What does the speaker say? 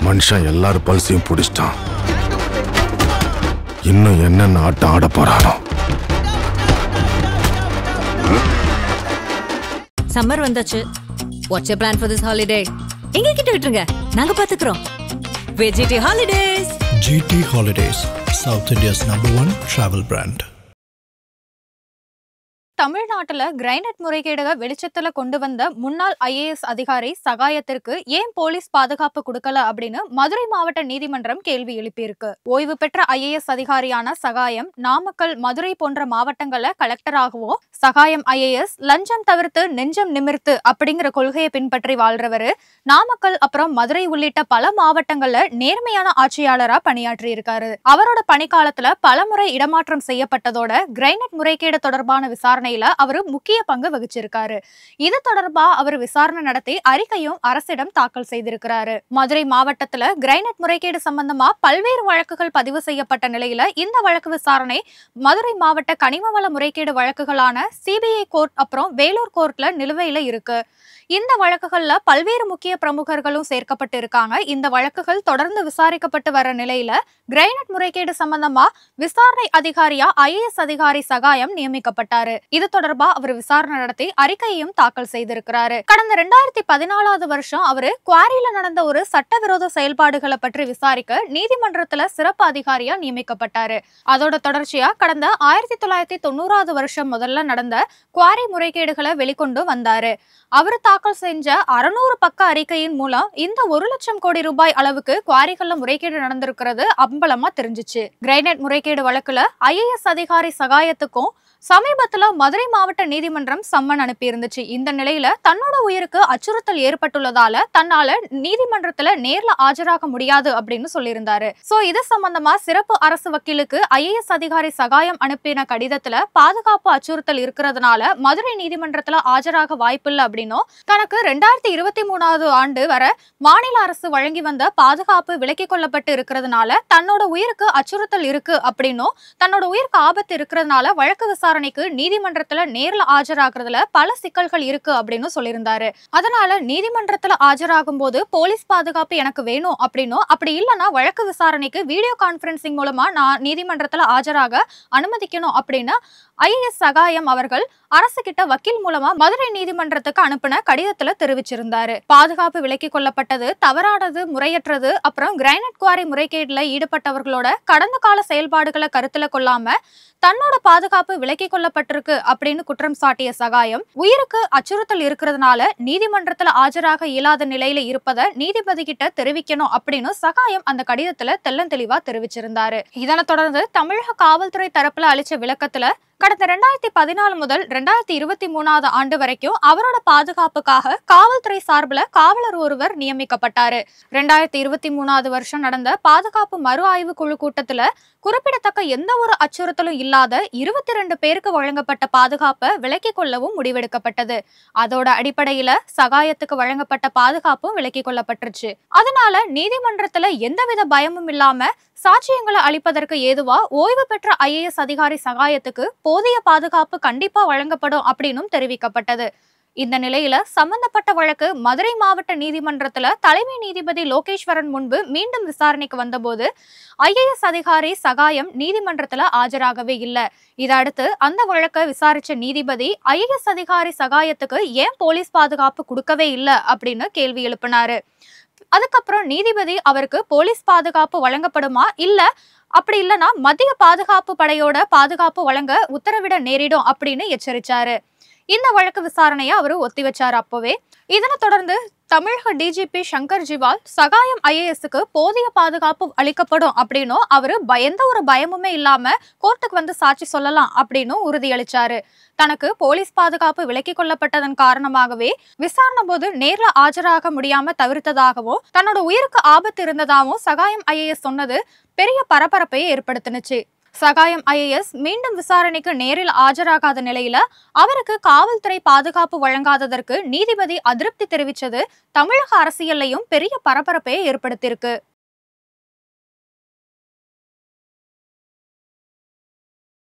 மனுஷன் எல்லாரும் பல்சையும் பிடிச்சிட்டான். இன்னும் என்னென்ன ஆட்டம் ஆட போறானோ. சம்மர் வந்தாச்சு. What's your plan for this holiday? எங்க கிட்ட விட்டுருங்க, நாங்க பாத்துக்கிறோம். GT Holidays. GT Holidays, South India's #1 travel brand. தமிழ்நாட்டுல கிரைனட் முறைகேடுக வெளிச்சத்துல கொண்டு வந்த முன்னாள் IAS அதிகாரி சகாயத்திற்கு ஏன் போலீஸ் பாதுகாப்பு கொடுக்கல அப்படின்னு மதுரை மாவட்ட நீதிமன்றம் கேள்வி எழுப்பியிருக்கு. ஓய்வு பெற்ற IAS அதிகாரியான சகாயம் நாமக்கல், மதுரை போன்ற மாவட்டங்கள்ல கலெக்டராகவும், சகாயம் IAS லஞ்சம் தவிர்த்து நெஞ்சம் நிமிர்த்து அப்படிங்கிற கொள்கையை பின்பற்றி வாழ்றவரு நாமக்கல் அப்புறம் மதுரை உள்ளிட்ட பல மாவட்டங்கள்ல நேர்மையான ஆட்சியாளரா பணியாற்றி இருக்காரு. அவரோட பணிக்காலத்துல பலமுறை இடமாற்றம் செய்யப்பட்டதோட கிரைனட் முறைகேடு தொடர்பான விசாரணை அவரு முக்கிய பங்கு வகிச்சிருக்காரு. இது தொடர்பா அவர் விசாரணை நடத்தி அறிக்கையும் அரசிடம் தாக்கல் செய்திருக்கிறாரு. மதுரை மாவட்டத்துல கிரைனட் முறைகேடு சம்பந்தமா பல்வேறு வழக்குகள் பதிவு செய்யப்பட்ட நிலையில இந்த வழக்கு விசாரணை மதுரை மாவட்ட கனிமவள முறைகேடு வழக்குகளான CBI கோர்ட் அப்புறம் வேலூர் கோர்ட்ல நிலுவையில இருக்கு. இந்த வழக்குகள்ல பல்வேறு முக்கிய பிரமுகர்களும் சேர்க்கப்பட்டு இருக்காங்க. இந்த வழக்குகள் தொடர்ந்து விசாரிக்கப்பட்டு வர நிலையில கிரைனட் முறைகேடு சம்பந்தமா விசாரணை அதிகாரியா IAS அதிகாரி சகாயம் நியமிக்கப்பட்டாரு. இது தொடர்பா அவர் விசாரணை நடத்தி அறிக்கையையும் தாக்கல் செய்திருக்கிறாரு. கடந்த 2014 வருஷம் அவரு குவாரியில நடந்த ஒரு சட்டவிரோத செயல்பாடுகளை பற்றி விசாரிக்க நீதிமன்றத்துல சிறப்பு அதிகாரியா நியமிக்கப்பட்டாரு. அதோட தொடர்ச்சியா கடந்த 1990 வருஷம் முதல்ல நடந்த குவாரி முறைகேடுகளை வெளிக்கொண்டு வந்தாரு. அவரு தாக்கல் செஞ்ச 600 பக்க அறிக்கையின் மூலம் இந்த 1 லட்சம் கோடி ரூபாய் அளவுக்கு குவாரிகள்ல முறைகேடு நடந்திருக்கிறது அம்பலமா தெரிஞ்சிச்சு. கிரைனட் முறைகேடு வழக்குல IAS அதிகாரி சகாயத்துக்கும் சமீபத்துல மதுரை மாவட்ட நீதிமன்றம் சம்மன் அனுப்பி இருந்துச்சு. இந்த நிலையில தன்னோட உயிருக்கு அச்சுறுத்தல் ஏற்பட்டுள்ளதால தன்னால நீதிமன்றத்துல நேர்ல ஆஜராக முடியாது அப்படின்னு சொல்லியிருந்தாரு. இது சம்பந்தமா சிறப்பு அரசு வக்கீலுக்கு IAS அதிகாரி சகாயம் அனுப்பின கடிதத்துல பாதுகாப்பு அச்சுறுத்தல் இருக்கிறதுனால மதுரை நீதிமன்றத்துல ஆஜராக வாய்ப்பில்லை அப்படின்னும், தனக்கு 2023 ஆண்டு வர மாநில அரசு வழங்கி வந்த பாதுகாப்பு விலக்கிக் கொள்ளப்பட்டு இருக்கிறதுனால தன்னோட உயிருக்கு அச்சுறுத்தல் இருக்கு அப்படின்னும், தன்னோட உயிருக்கு ஆபத்து இருக்கிறதுனால வழக்கு விசாரணைக்கு நீதிமன்றத்துல நேர்ல ஆஜராகிறதுல பல சிக்கல்கள் இருக்கு அப்படின்னு சொல்லியிருந்தாரு. அதனால நீதிமன்றத்துல ஆஜராகும் போது போலீஸ் பாதுகாப்பு எனக்கு வேணும் அப்படின்னும், அப்படி இல்லைன்னா வழக்கு விசாரணைக்கு வீடியோ கான்பரன்சிங் மூலமா நான் நீதிமன்றத்துல ஆஜராக அனுமதிக்கணும் அப்படின்னு IAS சகாயம் அவர்கள் அரசு கிட்ட வக்கீல் மூலமா மதுரை நீதிமன்றத்துக்கு அனுப்பின கடிதத்துல தெரிவிச்சிருந்தாரு. பாதுகாப்பு விலக்கிக் கொள்ளப்பட்டது தவறானது, முறையற்றது, அப்புறம் கிரைனட் குவாரி முறைகேடுல ஈடுபட்டவர்களோட கடந்த கால செயல்பாடுகளை கருத்துல கொள்ளாம தன்னோட பாதுகாப்பு விலக்கிக் கொள்ளப்பட்டிருக்கு அப்படின்னு குற்றம் சாட்டிய சகாயம் உயிருக்கு அச்சுறுத்தல் இருக்கிறதுனால நீதிமன்றத்துல ஆஜராக இயலாத நிலையில இருப்பதை நீதிபதி கிட்ட தெரிவிக்கணும் அப்படின்னு சகாயம் அந்த கடிதத்துல தெள்ளந்தெளிவா தெரிவிச்சிருந்தாரு. இதனை தொடர்ந்து தமிழக காவல்துறை தரப்புல அளிச்ச விளக்கத்துல கடந்த 2014 முதல் 2023 ஆண்டு வரைக்கும் அவரோட பாதுகாப்புக்காக காவல்துறை சார்பில் காவலர் ஒருவர் நியமிக்கப்பட்டாரு. 2023 வருஷம் நடந்த பாதுகாப்பு மறு ஆய்வு குழு கூட்டத்துல குறிப்பிடத்தக்க எந்த ஒரு அச்சுறுத்தலும் இல்லாத 22 பேருக்கு வழங்கப்பட்ட பாதுகாப்பை விலக்கிக் கொள்ளவும் முடிவெடுக்கப்பட்டது. அதோட அடிப்படையில சகாயத்துக்கு வழங்கப்பட்ட பாதுகாப்பும் விலக்கிக் கொள்ளப்பட்டுருச்சு. அதனால நீதிமன்றத்துல எந்தவித பயமும் இல்லாம சாட்சியங்களை அளிப்பதற்கு ஏதுவா ஓய்வு பெற்ற IAS அதிகாரி சகாயத்துக்கு போதிய பாதுகாப்பு கண்டிப்பா வழங்கப்படும் அப்படின்னும் தெரிவிக்கப்பட்டது. இந்த நிலையில சம்பந்தப்பட்ட வழக்கு மதுரை மாவட்ட நீதிமன்றத்துல தலைமை நீதிபதி லோகேஸ்வரன் முன்பு மீண்டும் விசாரணைக்கு வந்தபோது IAS அதிகாரி சகாயம் நீதிமன்றத்துல ஆஜராகவே இல்லை. இதடுத்து அந்த வழக்கை விசாரிச்ச நீதிபதி IAS அதிகாரி சகாயத்துக்கு ஏன் போலீஸ் பாதுகாப்பு கொடுக்கவே இல்லை அப்படின்னு கேள்வி எழுப்பினாரு. அதுக்கப்புறம் நீதிபதி அவருக்கு போலீஸ் பாதுகாப்பு வழங்கப்படுமா, இல்ல அப்படி இல்லைன்னா மத்திய பாதுகாப்பு படையோட பாதுகாப்பு வழங்க உத்தரவிட நேரிடும் அப்படின்னு எச்சரிச்சாரு. இந்த வழக்கு விசாரணையை அவரு ஒத்தி வச்சாரு அப்பவே. இதனை தொடர்ந்து தமிழக DGP சங்கர் ஜிவால் சகாயம் IASக்கு போதிய பாதுகாப்பு அளிக்கப்படும் அப்படின்னும், அவரு எந்த ஒரு பயமுமே இல்லாம கோர்ட்டுக்கு வந்து சாட்சி சொல்லலாம் அப்படின்னு உறுதியளிச்சாரு. தனக்கு போலீஸ் பாதுகாப்பு விலக்கிக் கொள்ளப்பட்டதன் காரணமாகவே விசாரணை போது நேர்ல ஆஜராக முடியாம தவிர்த்ததாகவும் தன்னோட உயிருக்கு ஆபத்து இருந்ததாகவும் சகாயம் IAS சொன்னது பெரிய பரபரப்பை ஏற்படுத்தினுச்சு. சகாயம் IAS மீண்டும் விசாரணைக்கு நேரில் ஆஜராகாத நிலையில அவருக்கு காவல்துறை பாதுகாப்பு வழங்காததற்கு நீதிபதி அதிருப்தி தெரிவிச்சது தமிழக அரசியல்லையும் பெரிய பரபரப்பை ஏற்படுத்தியிருக்கு.